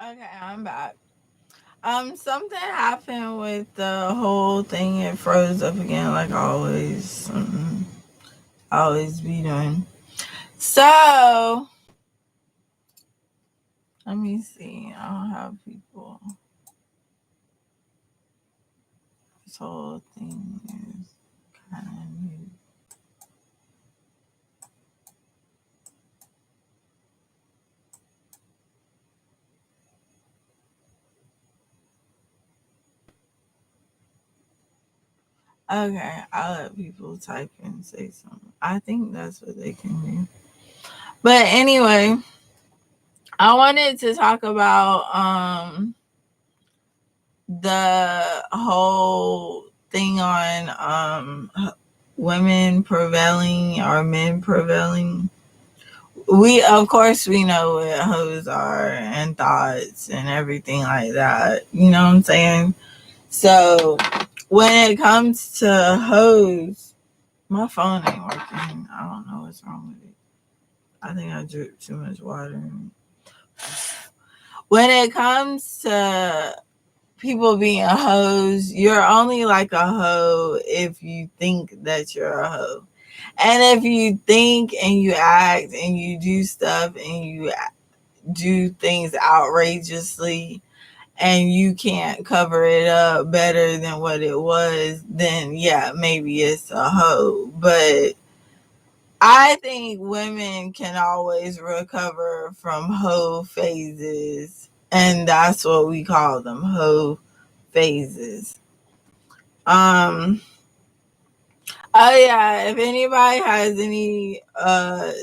Okay, I'm back. Something happened with the whole thing. It froze up again, like always. I always be doing. So let me see. I don't have people. This whole thing is kind of new. Okay, I'll let people type and say something. I think that's what they can do. But anyway, I wanted to talk about the whole thing on women prevailing or men prevailing. We of course we know what hoes are and thoughts and everything like that. You know what I'm saying? So when it comes to hoes, my phone ain't working. I don't know what's wrong with it. I think I dripped too much water. When it comes to people being hoes, you're only like a hoe if you think that you're a hoe. And if you think and you act and you do stuff and you do things outrageously and you can't cover it up better than what it was, then yeah, maybe it's a hoe. But I think women can always recover from hoe phases, and that's what we call them, hoe phases. Um, Oh yeah, if anybody has any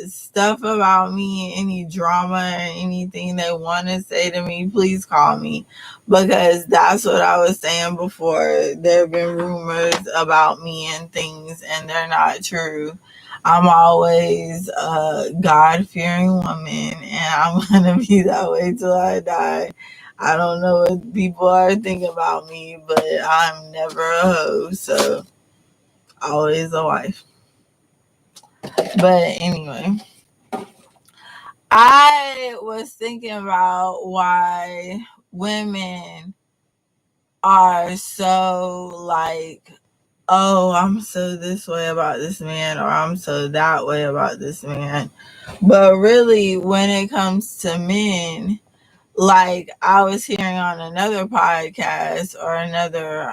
stuff about me, any drama or anything they want to say to me, please call me, because that's what I was saying before. There have been rumors about me and things and they're not true. I'm always a God-fearing woman and I'm going to be that way till I die. I don't know what people are thinking about me, but I'm never a hoe, so always a wife. But anyway, I was thinking about why women are so like, oh, I'm so this way about this man, or I'm so that way about this man. But really, when it comes to men, like I was hearing on another podcast or another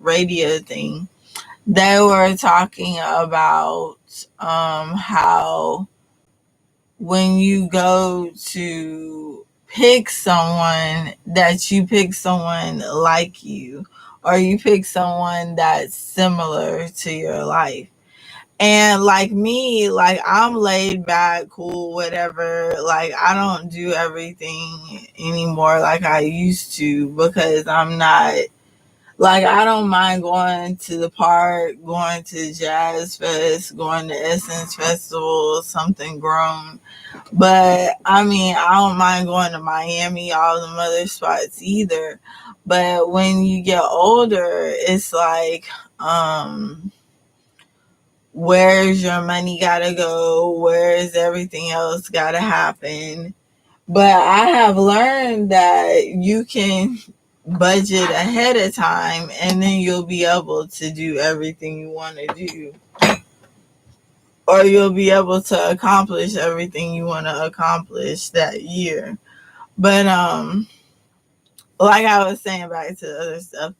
radio thing, they were talking about how when you go to pick someone, that you pick someone like you, or you pick someone that's similar to your life. And like me, like I'm laid back, cool, whatever. Like I don't do everything anymore like I used to, because I'm not, like I don't mind going to the park, going to Jazz Fest, going to Essence Festival, something grown. But I mean, I don't mind going to Miami, all the other spots either. But when you get older, it's like, where's your money gotta go? Where's everything else gotta happen? But I have learned that you can budget ahead of time and then you'll be able to do everything you want to do, or you'll be able to accomplish everything you want to accomplish that year. But like I was saying, back to the other stuff,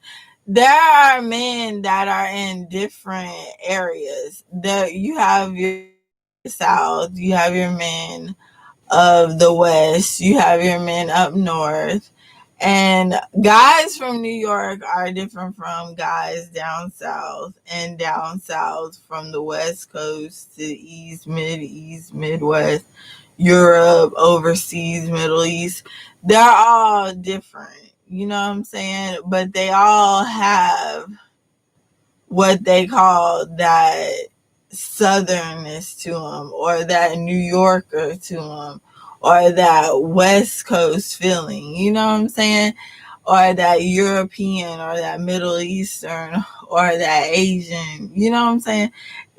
there are men that are in different areas. There you have your men of the south, you have your men of the west, you have your men up north. And guys from New York are different from guys down south, and down south from the west coast to east, midwest, Europe, overseas, Middle East. They're all different. You know what I'm saying? But they all have what they call that southernness to them, or that New Yorker to them, or that West Coast feeling. You know what I'm saying? Or that European, or that Middle Eastern, or that Asian. You know what I'm saying?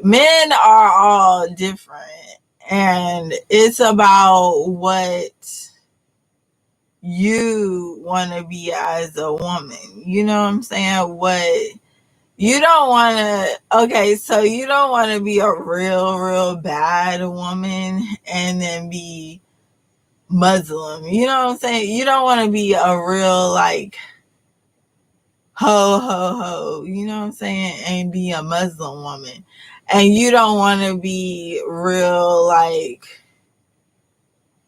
Men are all different, and it's about you want to be as a woman. You know what I'm saying? What you don't want to, okay, so you don't want to be a real bad woman and then be Muslim. You know what I'm saying? You don't want to be a real, like, ho. You know what I'm saying? And be a Muslim woman. And you don't want to be real, like,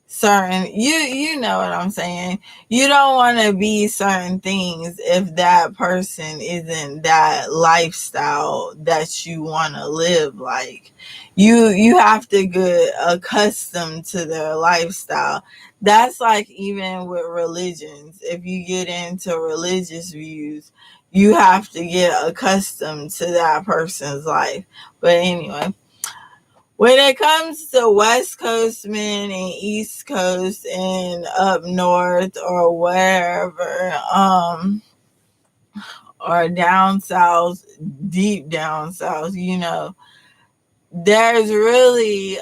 certain, you know what I'm saying. You don't want to be certain things if that person isn't that lifestyle that you want to live. Like, you have to get accustomed to their lifestyle. That's like even with religions. If you get into religious views, you have to get accustomed to that person's life. But anyway, when it comes to West Coast men and East Coast and up north or wherever, or down south, deep down south, you know, there's really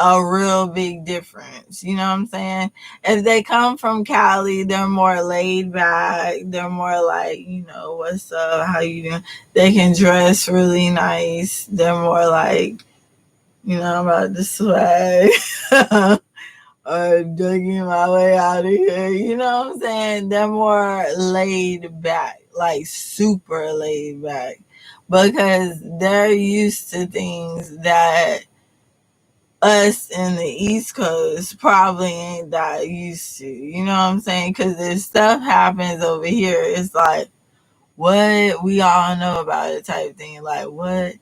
a real big difference. You know what I'm saying? If they come from Cali, they're more laid back. They're more like, you know, what's up? How you doing? They can dress really nice. They're more like, you know, I'm about to swag or digging my way out of here. You know what I'm saying? They're more laid back, like super laid back, because they're used to things that us in the East Coast probably ain't that used to. You know what I'm saying? Because if stuff happens over here, it's like, what, we all know about it type thing. Like, what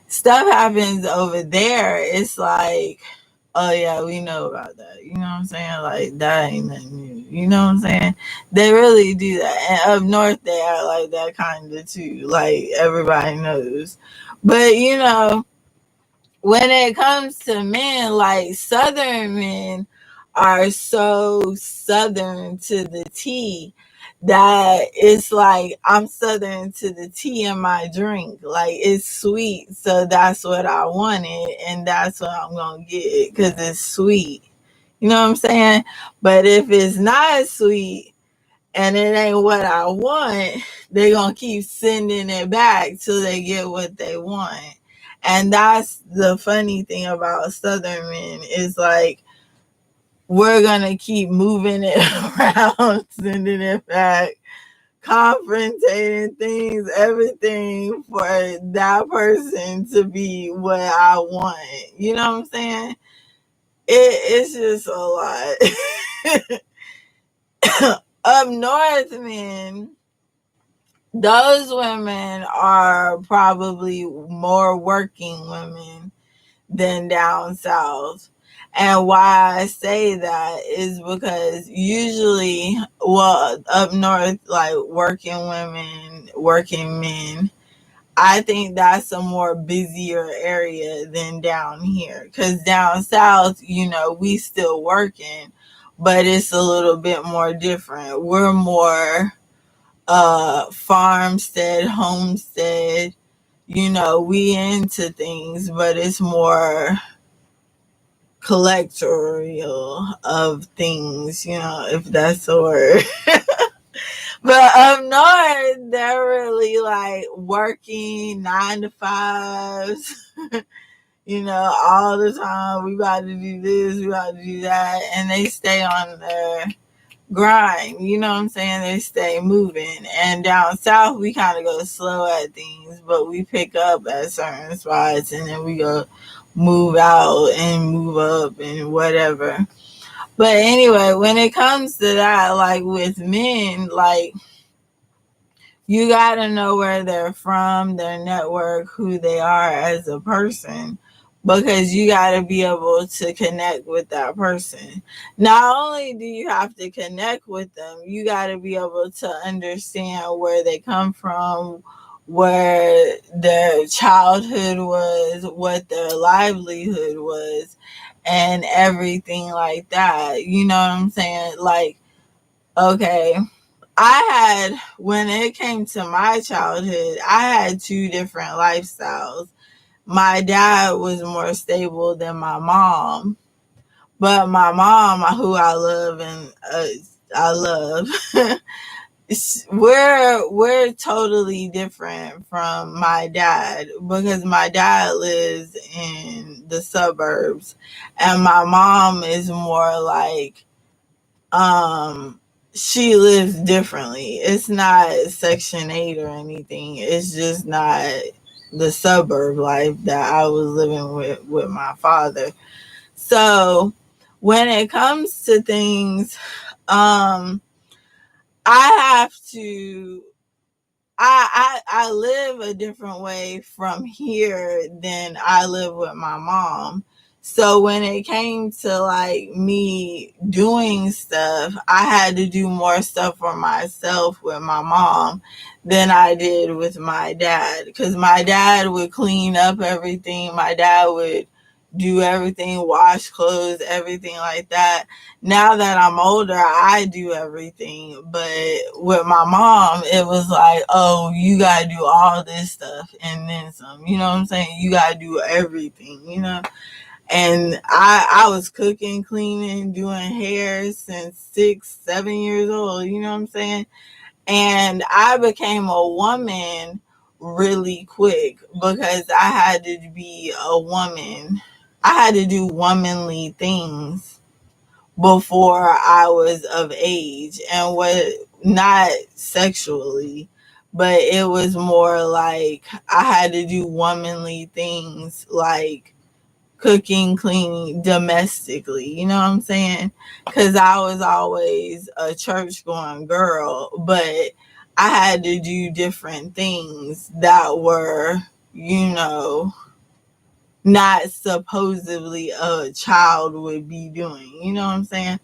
stuff happens over there, it's like, oh yeah, we know about that. You know what I'm saying? Like, that ain't nothing new. You know what I'm saying? They really do that. And up north they are like that kind of too. Like, everybody knows. But you know, when it comes to men, like Southern men are so Southern to the T that it's like I'm Southern to the T in my drink. Like, it's sweet, so that's what I wanted, and that's what I'm gonna get because it's sweet. You know what I'm saying? But if it's not sweet and it ain't what I want, they gonna keep sending it back till they get what they want. And that's the funny thing about Southern men is like, we're gonna keep moving it around, sending it back, confrontating things, everything for that person to be what I want. You know what I'm saying? It's just a lot. Up north, men, those women are probably more working women than down south. And why I say that is because usually, well, up north, like working women, working men, I think that's a more busier area than down here. Because down south, you know, we still working, but it's a little bit more different. We're more farmstead, homestead, you know, we into things, but it's more collectorial of things, you know, if that's the word. But up north, they're really like working 9 to 5s, you know, all the time. We about to do this, we about to do that, and they stay on their grind. You know what I'm saying? They stay moving. And down south, we kind of go slow at things, but we pick up at certain spots, and then we go move out and move up and whatever. But anyway, when it comes to that, like with men, like, you got to know where they're from, their network, who they are as a person, because you got to be able to connect with that person. Not only do you have to connect with them, you got to be able to understand where they come from, where their childhood was, what their livelihood was, and everything like that. You know what I'm saying? Like, okay, when it came to my childhood, I had two different lifestyles. My dad was more stable than my mom, But my mom, who I love and I love, we're totally different from my dad, because my dad lives in the suburbs and my mom is more like, um she lives differently. It's not Section 8 or anything. It's just not the suburb life that I was living with my father. So when it comes to things, um I have to I live a different way from here than I live with my mom. So when it came to like me doing stuff, I had to do more stuff for myself with my mom than I did with my dad. Because my dad would clean up everything. My dad would do everything, wash clothes, everything like that. Now that I'm older, I do everything. But with my mom, it was like, oh, you gotta do all this stuff and then some. You know what I'm saying? You gotta do everything, you know? And I was cooking, cleaning, doing hair since 6, 7 years old, you know what I'm saying? And I became a woman really quick because I had to be a woman. I had to do womanly things before I was of age, and what, not sexually, but it was more like I had to do womanly things like cooking, cleaning domestically, you know what I'm saying? Because I was always a church going girl, but I had to do different things that were, you know, not supposedly a child would be doing, you know what I'm saying?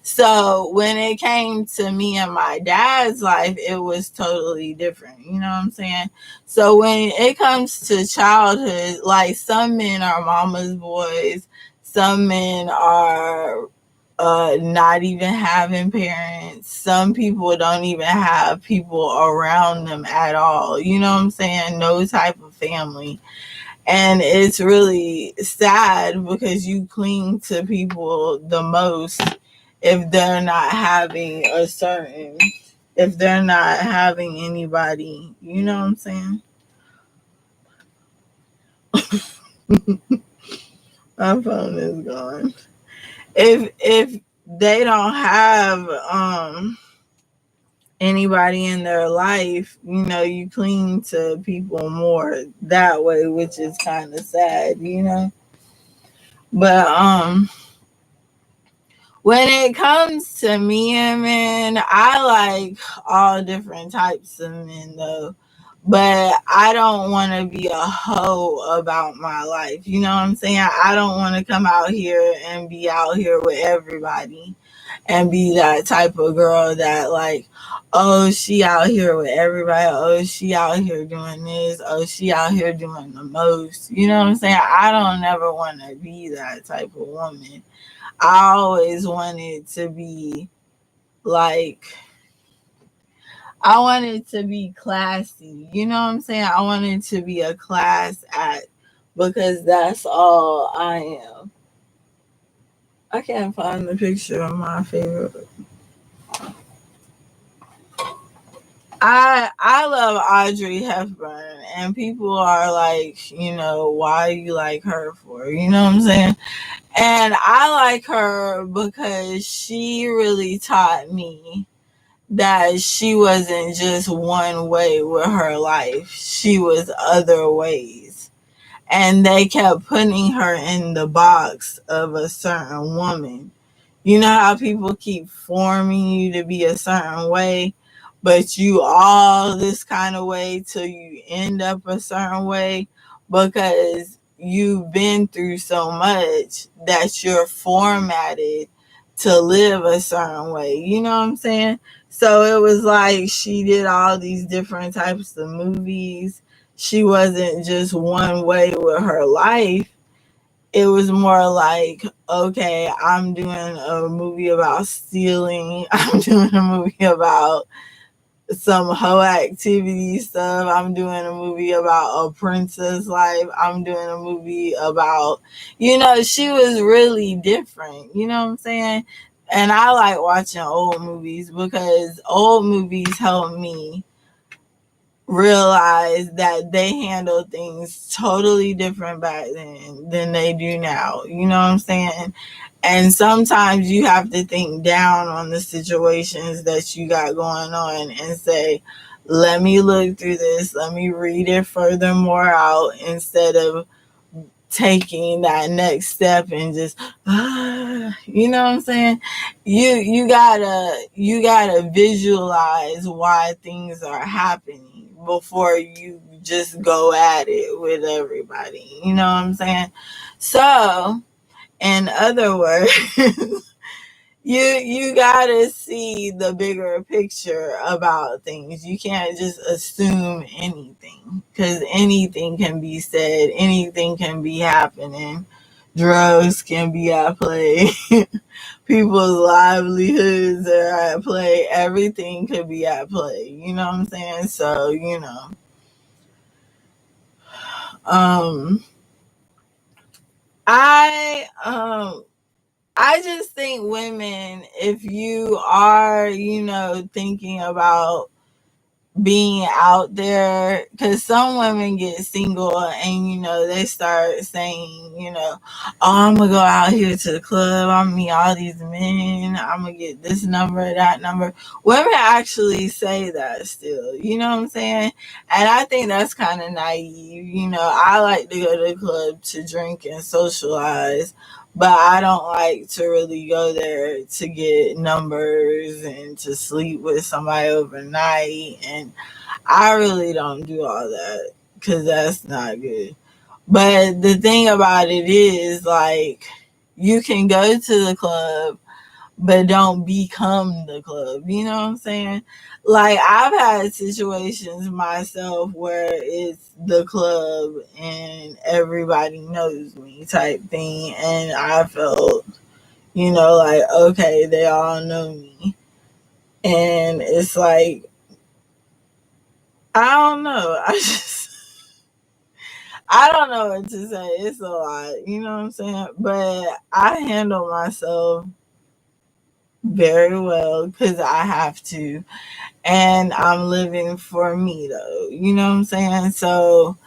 So when it came to me and my dad's life, it was totally different. You know what I'm saying? So when it comes to childhood, like some men are mama's boys, some men are not even having parents. Some people don't even have people around them at all. You know what I'm saying? No type of family. And it's really sad because you cling to people the most if they're not having a certain, if they're not having anybody, you know what I'm saying? My phone is gone. If they don't have anybody in their life, you know, you cling to people more that way, which is kind of sad, you know. But when it comes to men, I like all different types of men though. But I don't want to be a hoe about my life. You know what I'm saying? I don't want to come out here and be out here with everybody and be that type of girl that like, oh, she out here with everybody. Oh, she out here doing this. Oh, she out here doing the most. You know what I'm saying? I don't never want to be that type of woman. I always wanted to be like, I wanted to be classy. You know what I'm saying? I wanted to be a class act because that's all I am. I can't find the picture of my favorite. I love Audrey Hepburn, and people are like, you know, why you like her for? You know what I'm saying? And I like her because she really taught me that she wasn't just one way with her life. She was other ways. And they kept putting her in the box of a certain woman. You know how people keep forming you to be a certain way, but you all this kind of way till you end up a certain way because you've been through so much that you're formatted to live a certain way. You know what I'm saying? So it was like she did all these different types of movies. She wasn't just one way with her life. It was more like, okay, I'm doing a movie about stealing. I'm doing a movie about some hoe activity stuff. I'm doing a movie about a princess life. I'm doing a movie about, she was really different. You know what I'm saying? And I like watching old movies because old movies help me realize that they handle things totally different back then than they do now. You know what I'm saying? And sometimes you have to think down on the situations that you got going on and say, let me look through this, let me read it furthermore out instead of taking that next step and just you know what I'm saying? You gotta visualize why things are happening before you just go at it with everybody. You know what I'm saying? So, in other words, you gotta see the bigger picture about things. You can't just assume anything because anything can be said, anything can be happening. Drugs can be at play. People's livelihoods are at play. Everything could be at play. You know what I'm saying? So, um I I just think women, if you are, thinking about being out there, because some women get single and they start saying, oh, I'm gonna go out here to the club, I'm gonna meet all these men, I'm gonna get this number, that number. Women actually say that still, you know what I'm saying? And I think that's kind of naive. I like to go to the club to drink and socialize, but I don't like to really go there to get numbers and to sleep with somebody overnight. And I really don't do all that because that's not good. But the thing about it is, like, you can go to the club, but don't become the club. You know what I'm saying? Like, I've had situations myself where it's the club and everybody knows me type thing. And I felt, like, okay, they all know me. And it's like, I don't know. I don't know what to say. It's a lot, you know what I'm saying? But I handle myself very well because I have to. And I'm living for me, though. You know what I'm saying? So,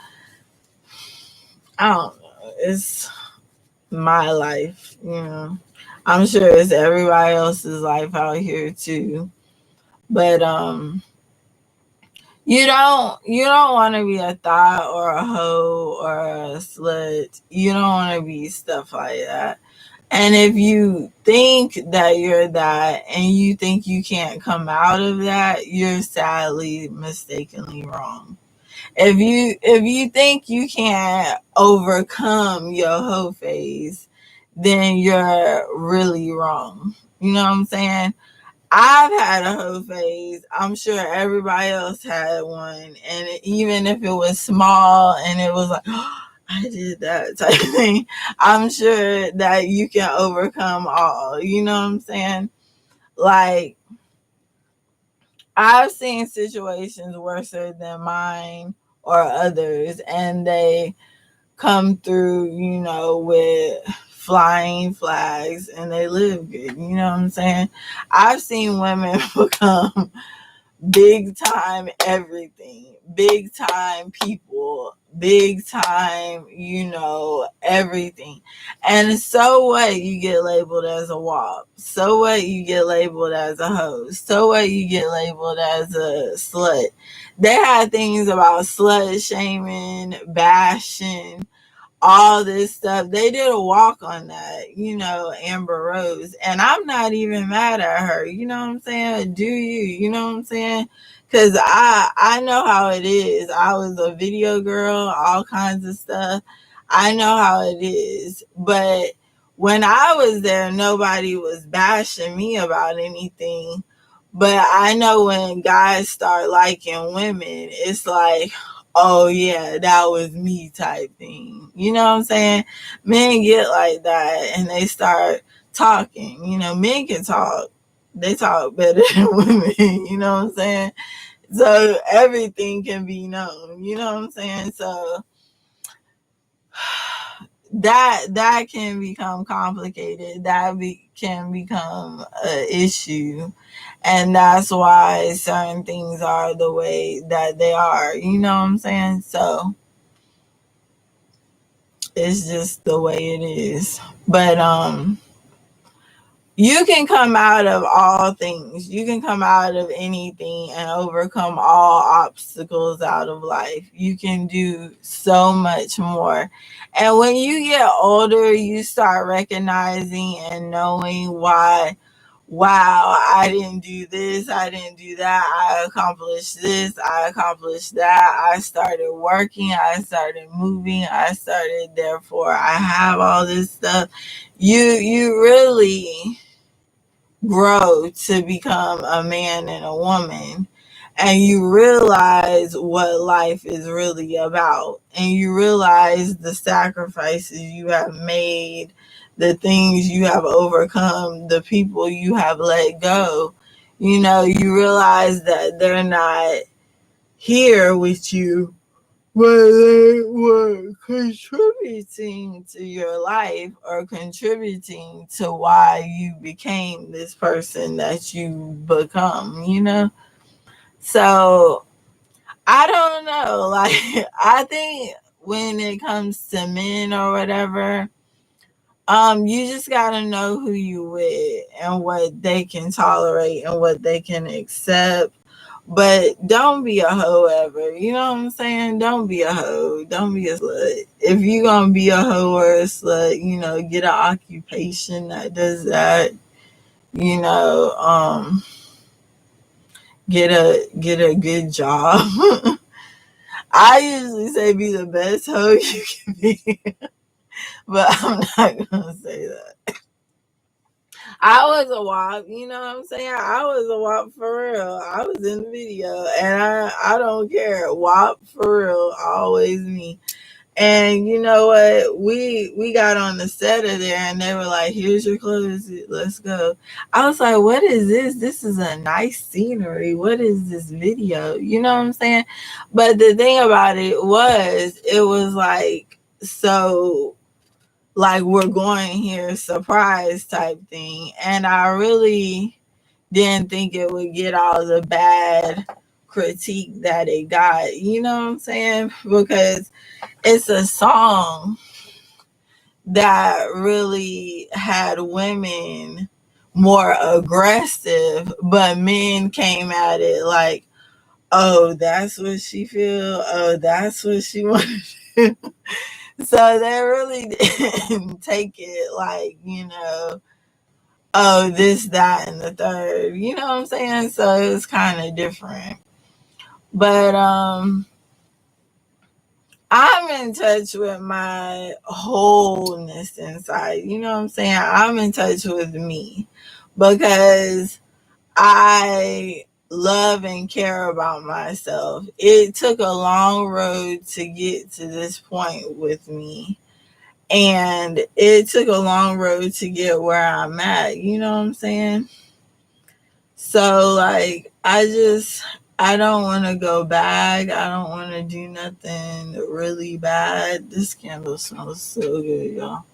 I don't know. It's my life, I'm sure it's everybody else's life out here, too. But, you don't want to be a thought or a hoe or a slut. You don't want to be stuff like that. And if you think that you're that and you think you can't come out of that, you're sadly mistakenly wrong. If you think you can't overcome your hoe phase, then you're really wrong. You know what I'm saying? I've had a hoe phase. I'm sure everybody else had one. And even if it was small and it was like, oh, I did that type of thing, I'm sure that you can overcome all. You know what I'm saying? Like, I've seen situations worse than mine or others, and they come through, with flying flags and they live good. You know what I'm saying? I've seen women become big time everything, big time people, big time, everything. And so what, you get labeled as a wop? So what, you get labeled as a hoe? So what, you get labeled as a slut? They had things about slut shaming, bashing, all this stuff. They did a walk on that, Amber Rose. And I'm not even mad at her. You know what I'm saying? Do you? You know what I'm saying? Because I know how it is. I was a video girl, all kinds of stuff. I know how it is. But when I was there, nobody was bashing me about anything. But I know when guys start liking women, it's like, oh yeah, that was me type thing. You know what I'm saying? Men get like that and they start talking. Men can talk. They talk better than women. You know what I'm saying? So everything can be known. You know what I'm saying? So that can become complicated. Can become an issue, and that's why certain things are the way that they are. You know what I'm saying? So it's just the way it is. But you can come out of all things. You can come out of anything and overcome all obstacles out of life. You can do so much more. And when you get older, you start recognizing and knowing why, wow, I didn't do this, I didn't do that, I accomplished this, I accomplished that, I started working, I started moving, I started, therefore I have all this stuff. You really grow to become a man and a woman, and you realize what life is really about, and you realize the sacrifices you have made, the things you have overcome, the people you have let go. You know, you realize that they're not here with you, but they were contributing to your life or contributing to why you became this person that you become, you know? So I don't know. Like, I think when it comes to men or whatever, you just gotta know who you with and what they can tolerate and what they can accept. But don't be a hoe ever. You know what I'm saying? Don't be a hoe. Don't be a slut. If you gonna be a hoe or a slut, you know, get an occupation that does that. You know, get a good job. I usually say be the best hoe you can be, but I'm not gonna say that. I was a WAP, you know what I'm saying? I was a WAP for real. I was in the video, and I don't care. WAP for real, always me. And you know what? We got on the set of there, and they were like, "Here's your clothes. Let's go." I was like, "What is this? This is a nice scenery. What is this video?" You know what I'm saying? But the thing about it was like so, like, we're going here surprise type thing, and I really didn't think it would get all the bad critique that it got. You know what I'm saying? Because it's a song that really had women more aggressive, but men came at it like, oh, that's what she feel, oh, that's what she wanted. So they really didn't take it like, you know, oh, this, that, and the third. You know what I'm saying? So it was kind of different. But I'm in touch with my wholeness inside. You know what I'm saying? I'm in touch with me because I love and care about myself. It took a long road to get to this point with me. And it took a long road to get where I'm at. You know what I'm saying? So, like, I don't want to go back. I don't want to do nothing really bad. This candle smells so good, y'all.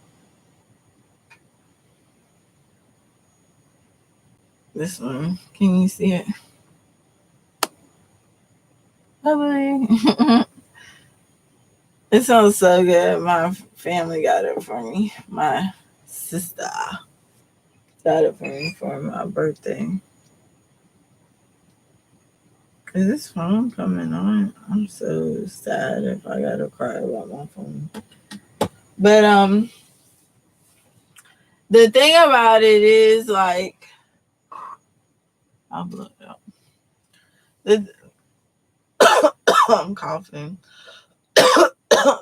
This one, can you see it? Lovely. It smells so good. My family got it for me. My sister got it for me for my birthday. Is this phone coming on? I'm so sad if I gotta cry about my phone. But the thing about it is, like, I'll blow it out. I'm coughing.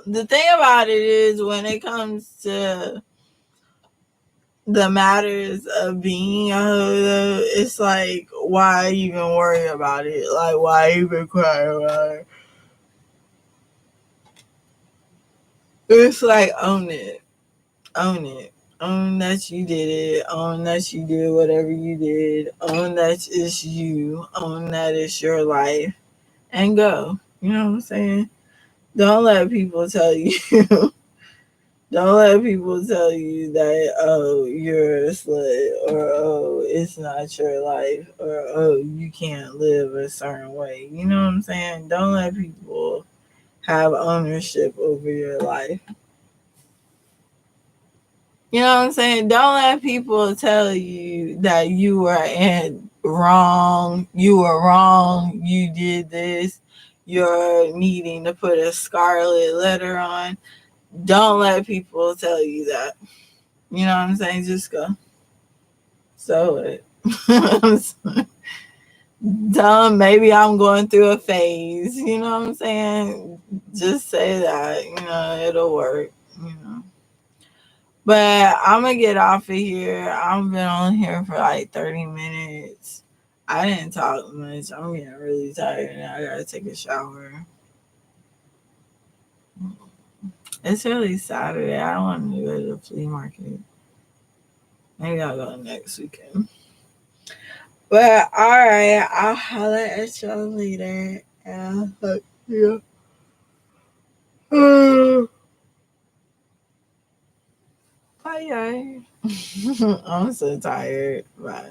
The thing about it is, when it comes to the matters of being a hoe, it's like, why even worry about it? Like, why even cry about it? It's like, own it. Own it. Own that you did it. Own that you did whatever you did. Own that it's you. Own that it's your life. and go. You know what I'm saying? Don't let people tell you. Don't let people tell you that, oh, you're a slut, or oh, it's not your life, or oh, you can't live a certain way. You know what I'm saying? Don't let people have ownership over your life. You know what I'm saying? Don't let people tell you that you were wrong. You were wrong. You did this. You're needing to put a scarlet letter on. Don't let people tell you that. You know what I'm saying? Just go. So it. Dumb. Maybe I'm going through a phase. You know what I'm saying? Just say that. You know, it'll work. You know. But I'm gonna get off of here. I've been on here for like 30 minutes. I didn't talk much. I'm getting really tired now. I gotta take a shower. It's really Saturday. I don't want to go to the flea market. Maybe I'll go next weekend. But alright, I'll holler at y'all later. And yeah. Bye, bye. I'm so tired. Bye.